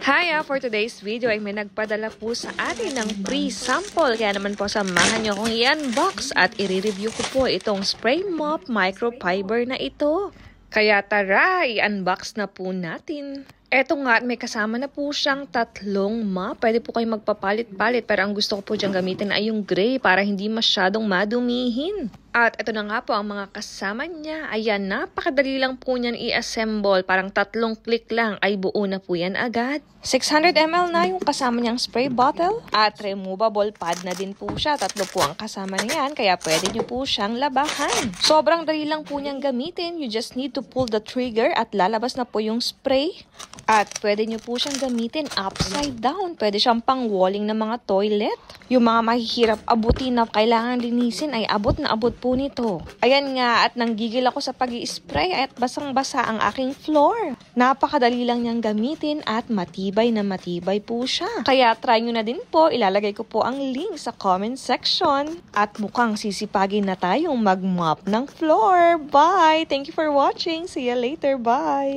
For today's video ay may nagpadala po sa atin ng free sample. Kaya naman po samahan nyo akong i-unbox at i-review ko po itong spray mop microfiber na ito. Kaya tara, i-unbox na po natin. Eto nga, may kasama na po siyang tatlong mop. Pwede po kayo magpapalit-palit, pero ang gusto ko po dyan gamitin ay yung gray para hindi masyadong madumihin. At ito na nga po ang mga kasama niya. Ayan, napakadali lang po niyan i-assemble. Parang 3 click lang ay buo na po yan agad. 600 ml na yung kasama niyang spray bottle. At removable pad na din po siya. 3 po ang kasama niyan, kaya pwede niyo po siyang labahan. Sobrang dali lang po niyang gamitin. You just need to pull the trigger at lalabas na po yung spray. At pwede niyo po siyang gamitin upside down. Pwede siyang pang-walling ng mga toilet. Yung mga mahihirap abutin na kailangan linisin ay abot na abot po nito. Ayan nga, at nanggigil ako sa pag-i-spray at basang-basa ang aking floor. Napakadali lang niyang gamitin at matibay na matibay po siya. Kaya try nyo na din po. Ilalagay ko po ang link sa comment section. At mukhang sisipagin na tayong mag-mop ng floor. Bye! Thank you for watching. See you later. Bye!